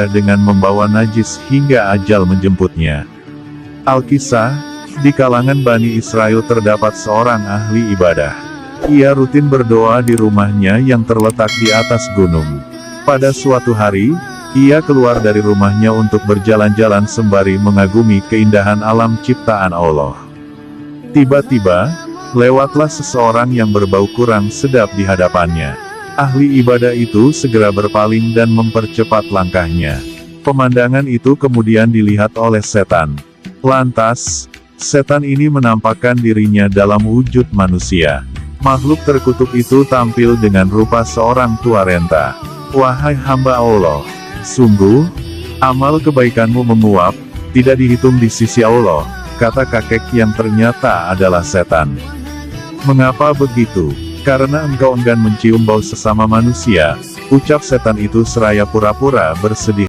dengan membawa najis hingga ajal menjemputnya. Alkisah, di kalangan Bani Israel terdapat seorang ahli ibadah. Ia rutin berdoa di rumahnya yang terletak di atas gunung. Pada suatu hari, ia keluar dari rumahnya untuk berjalan-jalan sembari mengagumi keindahan alam ciptaan Allah. Tiba-tiba, lewatlah seseorang yang berbau kurang sedap di hadapannya. Ahli ibadah itu segera berpaling dan mempercepat langkahnya. Pemandangan itu kemudian dilihat oleh setan. Lantas, setan ini menampakkan dirinya dalam wujud manusia. Makhluk terkutuk itu tampil dengan rupa seorang tua renta. "Wahai hamba Allah, sungguh, amal kebaikanmu menguap, tidak dihitung di sisi Allah," kata kakek yang ternyata adalah setan. "Mengapa begitu? Karena engkau enggan mencium bau sesama manusia," ucap setan itu seraya pura-pura bersedih.